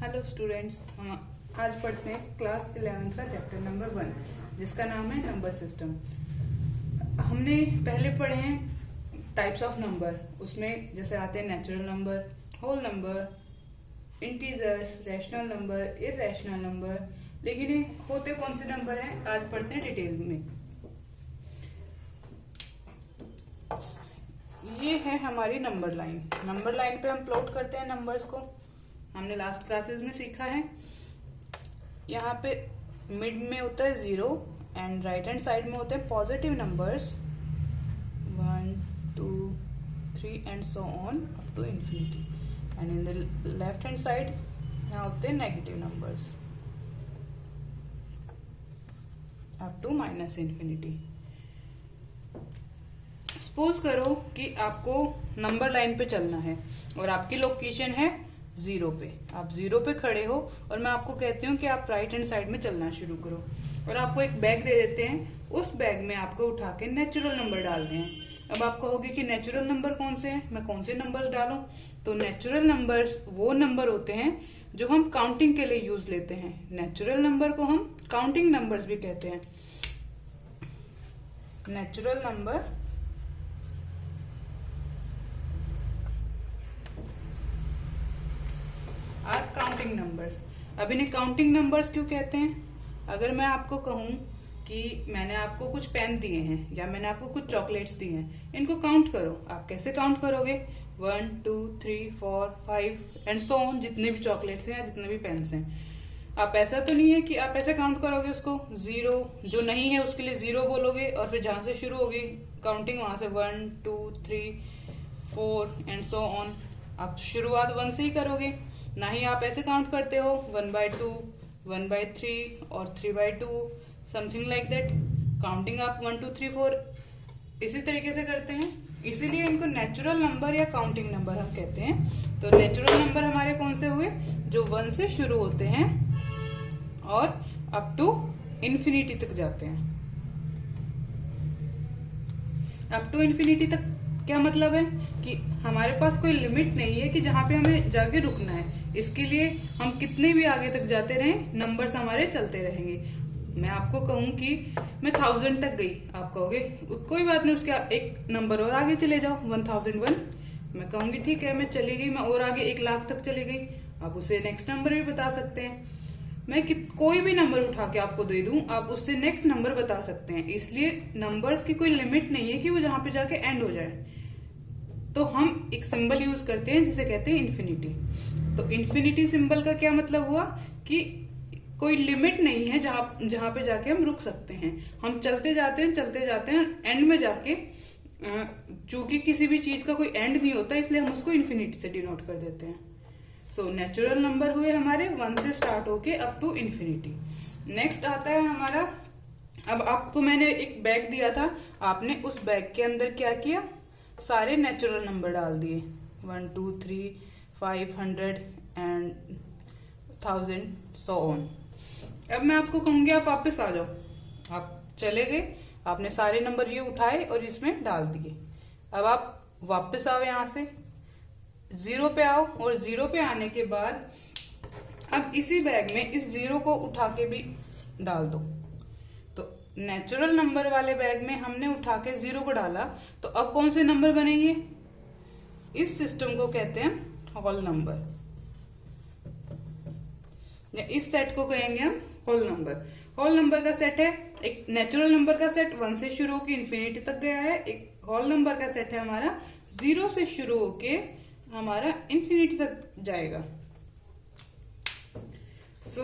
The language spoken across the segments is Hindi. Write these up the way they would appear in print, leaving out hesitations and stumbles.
हेलो स्टूडेंट्स, हम आज पढ़ते हैं क्लास 11 का चैप्टर नंबर 1 जिसका नाम है नंबर सिस्टम। हमने पहले पढ़े हैं टाइप्स ऑफ नंबर। उसमें जैसे आते हैं natural number, whole number, integers, rational number, irrational number. लेकिन ये होते कौन से नंबर हैं आज पढ़ते हैं डिटेल में। ये है हमारी नंबर लाइन। नंबर लाइन पे हम प्लॉट करते हैं नंबर्स को। हमने लास्ट क्लासेस में सीखा है। यहाँ पे मिड में होता है 0 एंड राइट हैंड साइड में होते हैं positive numbers 1, 2, 3 and so on up to infinity. And in the left hand side यहाँ होते हैं negative numbers up to minus infinity. Suppose करो कि आपको नंबर लाइन पे चलना है और आपकी लोकेशन है 0 पे। आप 0 पे खड़े हो और मैं आपको कहती हूँ कि आप राइट हैंड साइड में चलना शुरू करो और आपको एक बैग दे देते हैं। उस बैग में आपको उठा के नेचुरल नंबर डालते हैं। अब आप कहोगे कि नेचुरल नंबर कौन से हैं, मैं कौन से नंबर्स डालूं? तो नेचुरल नंबर्स वो नंबर होते हैं जो हम काउंटिंग के लिए यूज लेते हैं। नेचुरल नंबर को हम काउंटिंग नंबर्स भी कहते हैं। Natural number are counting numbers. अब इन्हें काउंटिंग नंबर्स क्यों कहते हैं? अगर मैं आपको कहूं कि मैंने आपको कुछ पेन दिए हैं या मैंने आपको कुछ चॉकलेट्स दिए हैं, इनको काउंट करो। आप कैसे काउंट करोगे? 1, 2, 3, 4, 5 एंड सो ऑन, जितने भी चॉकलेट्स हैं या जितने भी पेन्स हैं। आप ऐसा तो नहीं है कि आप ऐसे काउंट करोगे उसको 0 जो नहीं है उसके लिए 0 बोलोगे और फिर जहां से शुरू होगी काउंटिंग वहां से 1, 2, 3, 4 एंड सो ऑन। आप शुरुआत 1 से ही करोगे। ना ही आप ऐसे काउंट करते हो 1/2, 1/3 और 3/2, समथिंग लाइक दैट। काउंटिंग आप 1, 2, 3, 4 इसी तरीके से करते हैं। इसीलिए इनको नेचुरल नंबर या काउंटिंग नंबर हम कहते हैं। तो नेचुरल नंबर हमारे कौन से हुए? जो 1 से शुरू होते हैं और अप टू इंफिनिटी तक जाते हैं। अप टू इंफिनिटी तक क्या मतलब है कि हमारे पास कोई लिमिट नहीं है कि जहां पे हमें जाके रुकना है। इसके लिए हम कितने भी आगे तक जाते रहें, नंबर्स हमारे चलते रहेंगे। मैं आपको कहूं कि मैं 1000 तक गई, आप कहोगे कोई बात नहीं, उसके एक नंबर और आगे चले जाओ 1001। मैं कहूंगी ठीक है, मैं चली गई, मैं और आगे 1,00,000 तक चली गई। आप उसे नेक्स्ट नंबर भी बता सकते हैं। मैं कोई भी नंबर उठा के आपको दे दूं, आप उससे नेक्स्ट नंबर बता सकते हैं। इसलिए नंबर्स की कोई लिमिट नहीं है कि वो जहां पे जाके एंड हो जाए। तो हम एक सिंबल यूज करते हैं जिसे कहते हैं इन्फिनिटी। तो इन्फिनिटी सिंबल का क्या मतलब हुआ कि कोई लिमिट नहीं है जहां पे जाके हम रुक सकते हैं। हम चलते जाते हैं एंड में जाके, चूंकि किसी भी चीज का कोई एंड नहीं होता इसलिए हम उसको इन्फिनिटी से डिनोट कर देते हैं। सो नेचुरल नंबर हुए हमारे 1 से स्टार्ट होके अप टू इन्फिनिटी। नेक्स्ट आता है हमारा, अब आपको मैंने एक बैग दिया था, आपने उस बैग के अंदर क्या किया? सारे नेचुरल नंबर डाल दिए 1, 2, 3, 500 एंड 1000 सो ऑन। अब मैं आपको कहूंगी आप वापस आ जाओ। आप चले गए, आपने सारे नंबर ये उठाए और इसमें डाल दिए। अब आप वापस आओ, यहां से 0 पे आओ और 0 पे आने के बाद अब इसी बैग में इस 0 को उठा के भी डाल दो। नेचुरल नंबर वाले बैग में हमने उठा के 0 को डाला, तो अब कौन से नंबर बनेंगे? इस सिस्टम को कहते हैं होल नंबर, या इस सेट को कहेंगे हम होल नंबर। होल नंबर का सेट है, एक नेचुरल नंबर का सेट 1 से शुरू होकर इन्फिनिटी तक गया है। एक होल नंबर का सेट है हमारा 0 से शुरू होके हमारा इन्फिनिटी तक जाएगा। सो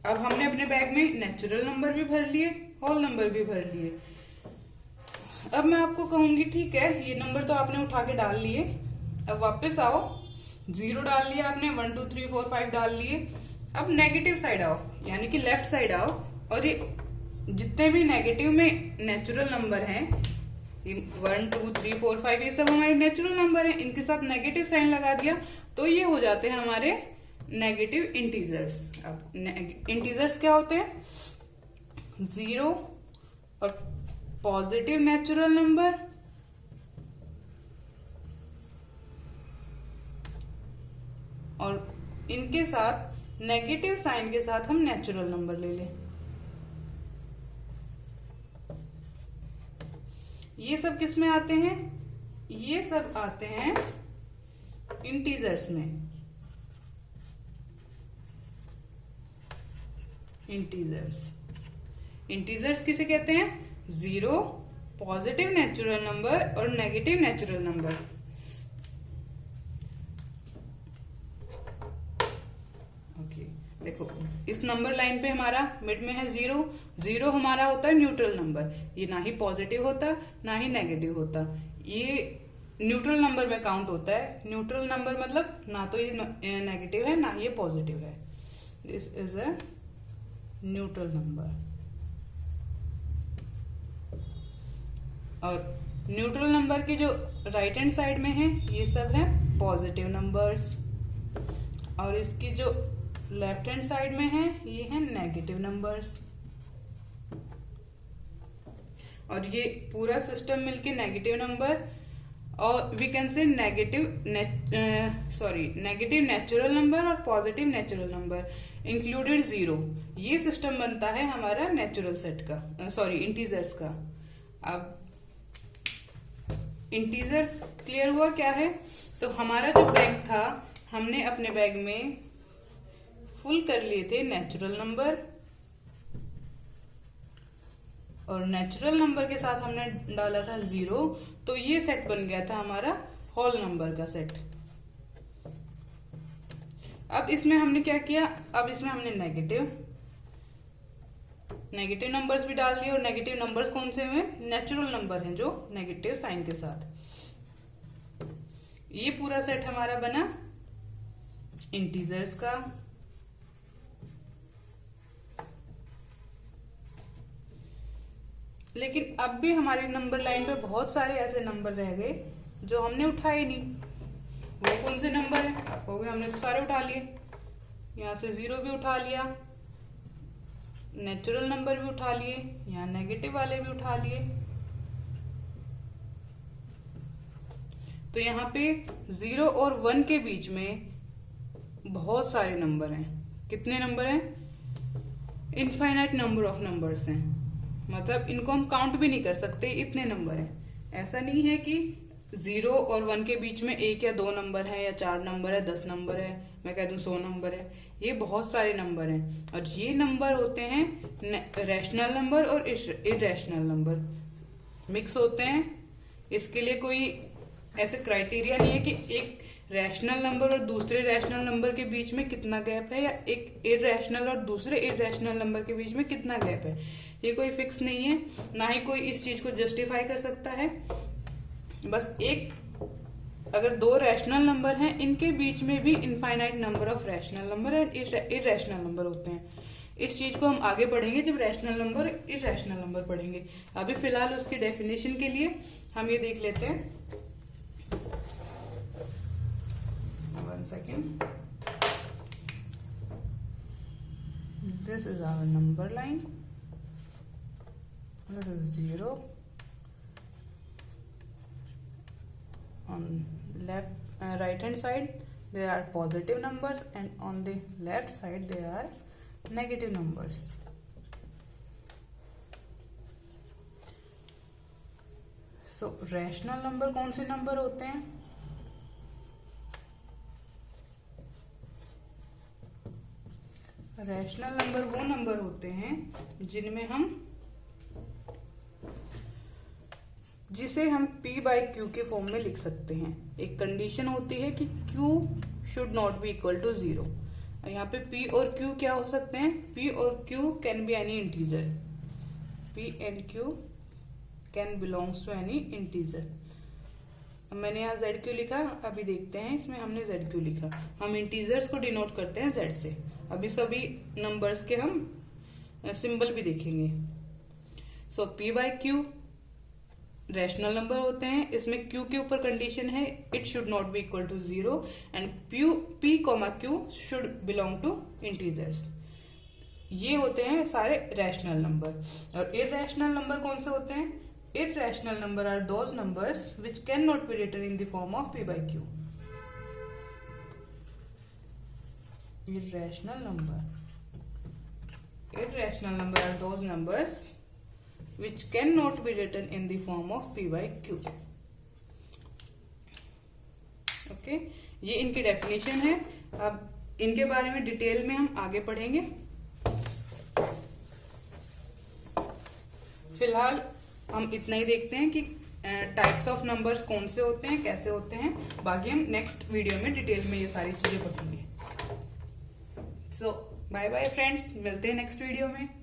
अब हमने अपने बैग में नेचुरल नंबर भी भर लिए, होल नंबर भी भर लिए। अब मैं आपको कहूंगी ठीक है, ये नंबर तो आपने उठा के डाल लिए, अब वापस आओ। 0 डाल लिया आपने, 1, 2, 3, 4, 5 डाल लिए। अब नेगेटिव साइड आओ, यानी कि लेफ्ट साइड आओ और ये जितने भी नेगेटिव में नेचुरल नंबर हैं, 1, 2, 3, 4, 5 ये सब हमारे नेचुरल नंबर हैं, इनके साथ नेगेटिव साइन लगा दिया तो ये हो जाते हैं हमारे नेगेटिव इंटीजर्स। अब इंटीजर्स क्या होते हैं? 0 और पॉजिटिव नेचुरल नंबर और इनके साथ नेगेटिव साइन के साथ हम नेचुरल नंबर ले लें। ये सब किस में आते हैं? ये सब आते हैं इंटीजर्स में। इंटीजर्स किसे कहते हैं? जीरो, पॉजिटिव नेचुरल नंबर और नेगेटिव नेचुरल नंबर। ओके, देखो इस नंबर लाइन पे हमारा मिड में है जीरो। जीरो हमारा होता है न्यूट्रल नंबर, ये ना ही पॉजिटिव होता ना ही नेगेटिव होता, ये न्यूट्रल नंबर में काउंट होता है। न्यूट्रल नंबर मतलब ना तो ये नेगेटिव है ना ये पॉजिटिव है। This is a neutral number. और न्यूट्रल नंबर के जो राइट हैंड साइड में है ये सब है पॉजिटिव नंबर्स, और इसकी जो लेफ्ट हैंड साइड में है ये है नेगेटिव नंबर्स। और ये पूरा सिस्टम मिलके नेगेटिव नंबर और we can say negative natural number और positive natural number included zero, ये सिस्टम बनता है हमारा नेचुरल सेट का, इंटीजर्स का। अब इंटीजर क्लियर हुआ क्या है? तो हमारा जो बैग था हमने अपने बैग में फुल कर लिए थे नेचुरल नंबर, और नेचुरल नंबर के साथ हमने डाला था जीरो, तो ये सेट बन गया था हमारा होल नंबर का सेट। अब इसमें हमने क्या किया? अब इसमें हमने नेगेटिव नंबर्स भी डाल दिए, और नेगेटिव नंबर्स कौन से हुए? नेचुरल नंबर हैं जो नेगेटिव साइन के साथ। ये पूरा सेट हमारा बना इंटीजर्स का। लेकिन अब भी हमारी नंबर लाइन पे बहुत सारे ऐसे नंबर रह गए जो हमने उठाए नहीं। वो कौन से नंबर है? आप कहोगे हमने तो सारे उठा लिए, यहाँ से जीरो भी उठा लिया, नेचुरल नंबर भी उठा लिए, यहाँ नेगेटिव वाले भी उठा लिए। तो यहाँ पे जीरो और वन के बीच में बहुत सारे नंबर हैं। कितने नंबर हैं? इनफाइनाइट नंबर ऑफ नंबर्स हैं, मतलब इनको हम काउंट भी नहीं कर सकते, इतने नंबर हैं। ऐसा नहीं है कि जीरो और वन के बीच में एक या दो नंबर है या चार नंबर है, 10 नंबर है, मैं कह दूं 100 नंबर है। ये बहुत सारे नंबर हैं, और ये नंबर होते हैं रैशनल नंबर और इरेशनल नंबर, मिक्स होते हैं। इसके लिए कोई ऐसे क्राइटेरिया नहीं है कि एक रैशनल नंबर और दूसरे रैशनल नंबर के बीच में कितना गैप है, या एक इरेशनल और दूसरे इरेशनल नंबर के बीच में कितना गैप है। ये कोई फिक्स नहीं है, ना ही कोई इस चीज को जस्टिफाई कर सकता है। बस एक, अगर दो रैशनल नंबर हैं, इनके बीच में भी infinite number of rational number and irrational number होते हैं। इस चीज को हम आगे पढ़ेंगे जब रैशनल नंबर इरेशनल नंबर पढ़ेंगे। अभी फिलहाल उसकी डेफिनेशन के लिए हम ये देख लेते हैं। 1 second. This is our number line. This is 0. On right hand side there are positive numbers, and on the left side there are negative numbers. So rational number कौन से नंबर होते हैं? रैशनल नंबर वो नंबर होते हैं जिसे हम p बाई क्यू के फॉर्म में लिख सकते हैं। एक कंडीशन होती है कि q should not be equal to 0। यहाँ पे p और q क्या हो सकते हैं? p और q can be any integer. p and q can belongs to any integer. मैंने यहाँ ZQ लिखा, अभी देखते हैं इसमें हमने ZQ लिखा। हम इंटीजर्स को डिनोट करते हैं Z से। अभी सभी नंबर्स के हम सिंबल भी देखेंगे। So P by Q rational number होते हैं। इसमें Q के ऊपर कंडीशन है it should not be equal to 0 and P comma Q should belong to integers. ये होते हैं सारे रैशनल नंबर। और इरैशनल नंबर कौन से होते हैं? Irrational number are those numbers which cannot be written in the form of P by Q. irrational number are those numbers which cannot be written in the form of p by q. Okay, ये इनकी डेफिनेशन है। अब इनके बारे में डिटेल में हम आगे पढ़ेंगे। फिलहाल हम इतना ही देखते हैं कि टाइप्स ऑफ नंबर्स कौन से होते हैं, कैसे होते हैं। बाकी हम नेक्स्ट वीडियो में डिटेल में ये सारी चीजें पढ़ेंगे। सो बाय बाय फ्रेंड्स, मिलते हैं नेक्स्ट वीडियो में।